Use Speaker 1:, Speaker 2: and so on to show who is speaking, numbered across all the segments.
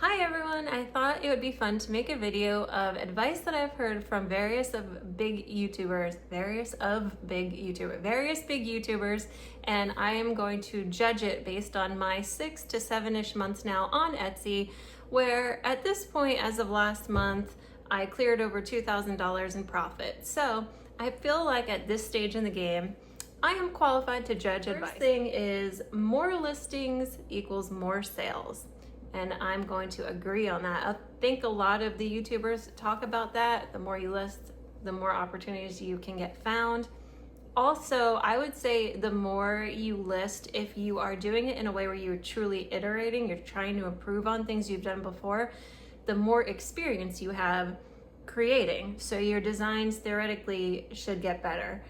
Speaker 1: Hi everyone, I thought it would be fun to make a video of advice that I've heard from various big YouTubers, and I am going to judge it based on my 6 to 7-ish months now on Etsy, where at this point, as of last month, I cleared over $2,000 in profit. So I feel like at this stage in the game, I am qualified to judge advice. First thing is more listings equals more sales. And I'm going to agree on that. I think a lot of the YouTubers talk about that. The more you list, the more opportunities you can get found. Also, I would say the more you list, if you are doing it in a way where you're truly iterating, you're trying to improve on things you've done before, the more experience you have creating. So your designs theoretically should get better.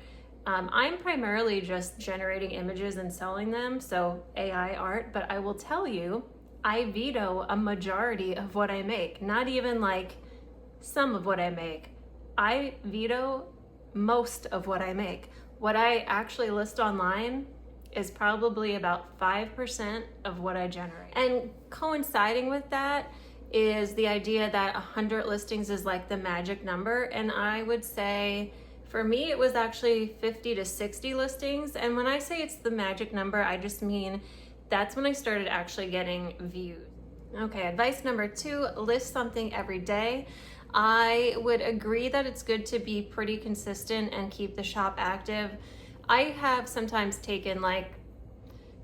Speaker 1: I'm primarily just generating images and selling them, so AI art, but I will tell you, I veto a majority of what I make, not even like some of what I make. I veto most of what I make. What I actually list online is probably about 5% of what I generate. And coinciding with that is the idea that 100 listings is like the magic number. And I would say for me, it was actually 50 to 60 listings. And when I say it's the magic number, I just mean that's when I started actually getting views. Okay, advice number 2, list something every day. I would agree that it's good to be pretty consistent and keep the shop active. I have sometimes taken like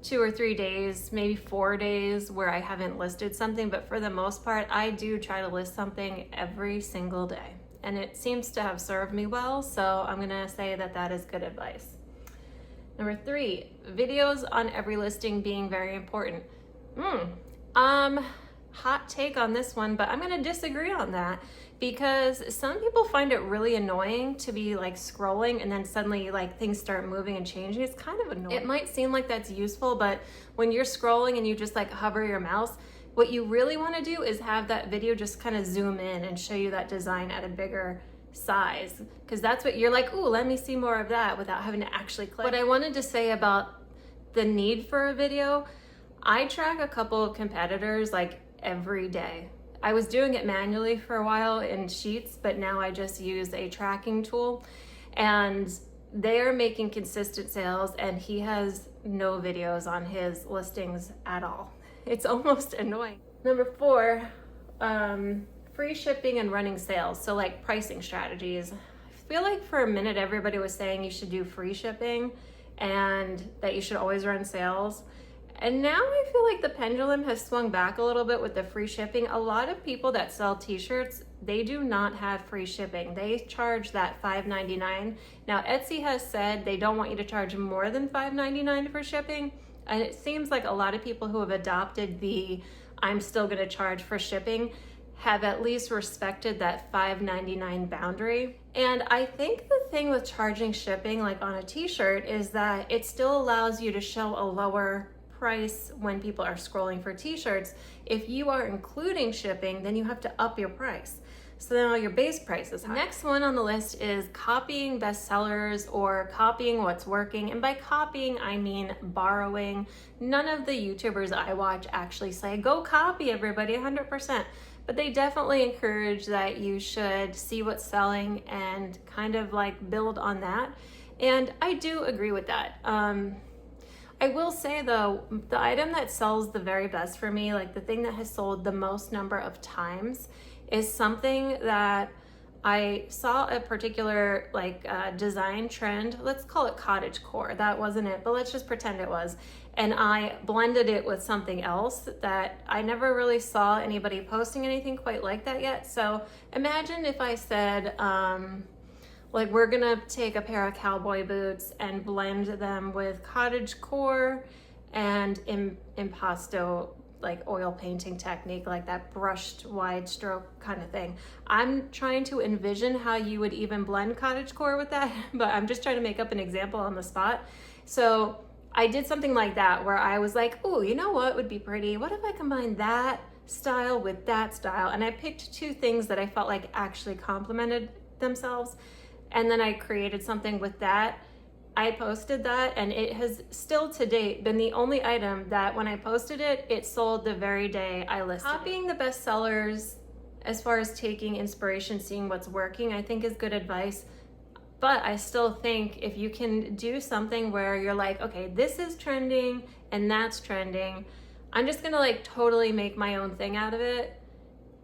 Speaker 1: 2 or 3 days, maybe 4 days where I haven't listed something, but for the most part, I do try to list something every single day. And it seems to have served me well, so I'm gonna say that that is good advice. Number 3, videos on every listing being very important. Hot take on this one, but I'm gonna disagree on that because some people find it really annoying to be like scrolling and then suddenly like things start moving and changing. It's kind of annoying. It might seem like that's useful, but when you're scrolling and you just like hover your mouse, what you really wanna do is have that video just kind of zoom in and show you that design at a bigger size, because that's what you're like, ooh, let me see more of that without having to actually click. What I wanted to say about the need for a video, I track a couple of competitors like every day. I was doing it manually for a while in Sheets, but now I just use a tracking tool, and they are making consistent sales, and he has no videos on his listings at all. It's almost annoying. Number 4, free shipping and running sales. So like pricing strategies. I feel like for a minute everybody was saying you should do free shipping and that you should always run sales. And now I feel like the pendulum has swung back a little bit with the free shipping. A lot of people that sell t-shirts, they do not have free shipping. They charge that $5.99. Now Etsy has said they don't want you to charge more than $5.99 for shipping. And it seems like a lot of people who have adopted the I'm still gonna charge for shipping have at least respected that $5.99 boundary. And I think the thing with charging shipping, like on a t-shirt, is that it still allows you to show a lower price when people are scrolling for t-shirts. If you are including shipping, then you have to up your price. So then all your base price is high. Next one on the list is copying bestsellers or copying what's working. And by copying, I mean borrowing. None of the YouTubers I watch actually say, go copy everybody 100%. But they definitely encourage that you should see what's selling and kind of like build on that. And I do agree with that. I will say though, the item that sells the very best for me, like the thing that has sold the most number of times, is something that I saw a particular like design trend. Let's call it cottagecore. That wasn't it, but let's just pretend it was. And I blended it with something else that I never really saw anybody posting anything quite like that yet. So imagine if I said, like we're gonna take a pair of cowboy boots and blend them with cottagecore and impasto, like oil painting technique, like that brushed wide stroke kind of thing. I'm trying to envision how you would even blend cottagecore with that, but I'm just trying to make up an example on the spot. So I did something like that where I was like, oh, you know what would be pretty? What if I combine that style with that style? And I picked 2 things that I felt like actually complemented themselves. And then I created something with that. I posted that, and it has still to date been the only item that when I posted it, it sold the very day I listed it. Copying the best sellers as far as taking inspiration, seeing what's working, I think is good advice. But I still think if you can do something where you're like, okay, this is trending and that's trending, I'm just gonna like totally make my own thing out of it.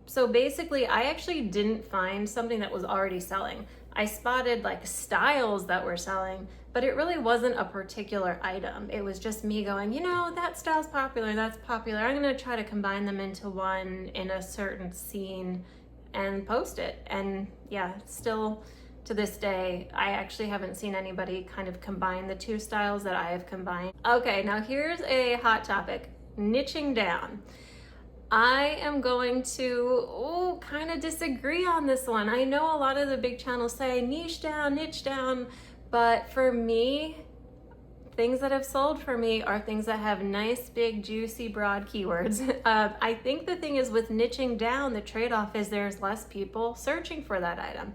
Speaker 1: So basically, I actually didn't find something that was already selling. I spotted like styles that were selling, but it really wasn't a particular item. It was just me going, you know, that style's popular, that's popular. I'm gonna try to combine them into one in a certain scene and post it. And yeah, still to this day, I actually haven't seen anybody kind of combine the two styles that I have combined. Okay, now here's a hot topic, niching down. I am going to kind of disagree on this one. I know a lot of the big channels say niche down, but for me, things that have sold for me are things that have nice, big, juicy, broad keywords. I think the thing is with niching down, the trade-off is there's less people searching for that item.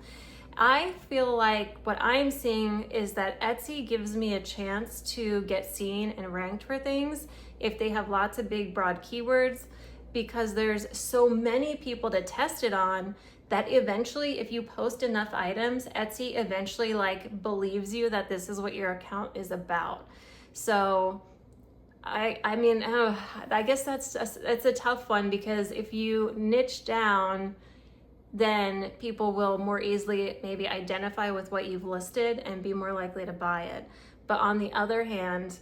Speaker 1: I feel like what I'm seeing is that Etsy gives me a chance to get seen and ranked for things if they have lots of big, broad keywords, because there's so many people to test it on that eventually, if you post enough items, Etsy eventually like believes you that this is what your account is about. So I mean, I guess it's a tough one, because if you niche down, then people will more easily maybe identify with what you've listed and be more likely to buy it. But on the other hand,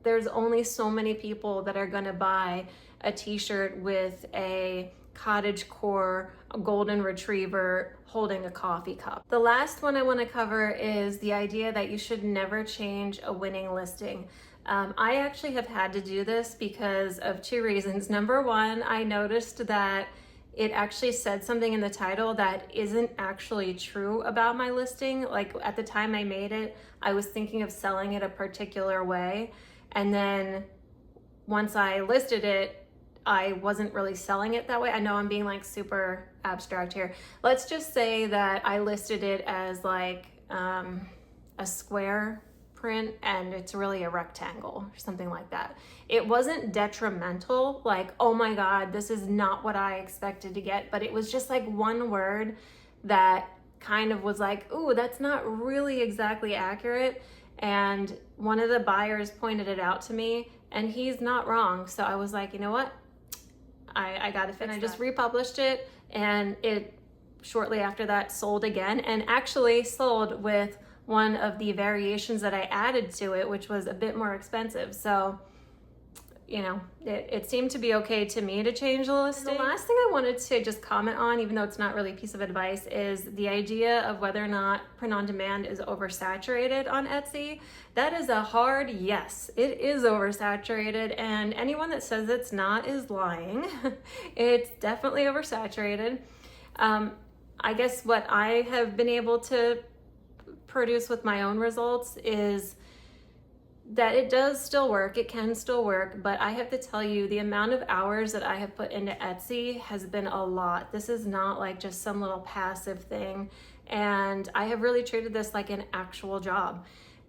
Speaker 1: there's only so many people that are gonna buy a t-shirt with a cottagecore, a golden retriever holding a coffee cup. The last one I want to cover is the idea that you should never change a winning listing. I actually have had to do this because of two reasons. Number one, I noticed that it actually said something in the title that isn't actually true about my listing. Like at the time I made it, I was thinking of selling it a particular way. And then once I listed it, I wasn't really selling it that way. I know I'm being like super abstract here. Let's just say that I listed it as like a square print and it's really a rectangle or something like that. It wasn't detrimental, like, oh my God, this is not what I expected to get, but it was just like one word that kind of was like, ooh, that's not really exactly accurate. And one of the buyers pointed it out to me and he's not wrong. So I was like, you know what? I got to fix it. I just republished it, and it shortly after that sold again, and actually sold with one of the variations that I added to it, which was a bit more expensive. So, you know, it seemed to be okay to me to change the listing. And the last thing I wanted to just comment on, even though it's not really a piece of advice, is the idea of whether or not print on demand is oversaturated on Etsy. That is a hard yes. It is oversaturated, and anyone that says it's not is lying. It's definitely oversaturated. I guess what I have been able to produce with my own results is that it does still work, it can still work, but I have to tell you, the amount of hours that I have put into Etsy has been a lot. This is not like just some little passive thing, and I have really treated this like an actual job.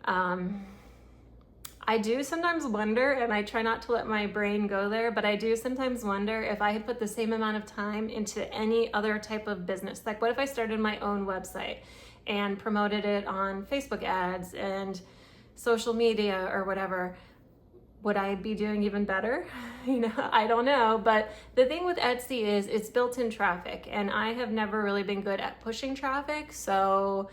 Speaker 1: I do sometimes wonder, and I try not to let my brain go there, but I do sometimes wonder if I had put the same amount of time into any other type of business. Like, what if I started my own website and promoted it on Facebook ads and social media or whatever? Would I be doing even better? You know, I don't know. But the thing with Etsy is it's built-in traffic, and I have never really been good at pushing traffic. So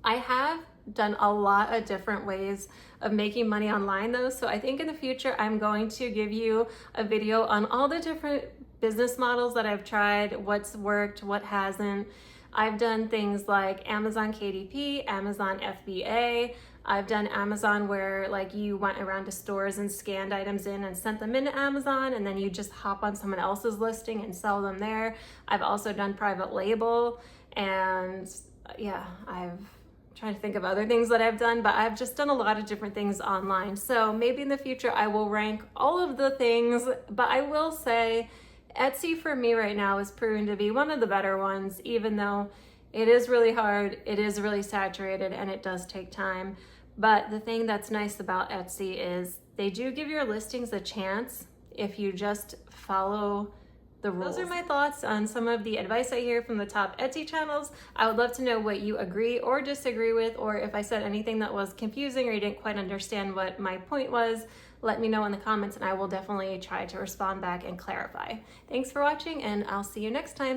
Speaker 1: I have done a lot of different ways of making money online though. So I think in the future, I'm going to give you a video on all the different business models that I've tried, what's worked, what hasn't. I've done things like Amazon KDP, Amazon FBA. I've done Amazon where like you went around to stores and scanned items in and sent them into Amazon, and then you just hop on someone else's listing and sell them there. I've also done private label, and yeah, I'm trying to think of other things that I've done, but I've just done a lot of different things online. So maybe in the future I will rank all of the things, but I will say Etsy for me right now is proving to be one of the better ones, even though it is really hard, it is really saturated, and it does take time. But the thing that's nice about Etsy is they do give your listings a chance if you just follow the rules. Those are my thoughts on some of the advice I hear from the top Etsy channels. I would love to know what you agree or disagree with, or if I said anything that was confusing or you didn't quite understand what my point was. Let me know in the comments and I will definitely try to respond back and clarify. Thanks for watching, and I'll see you next time.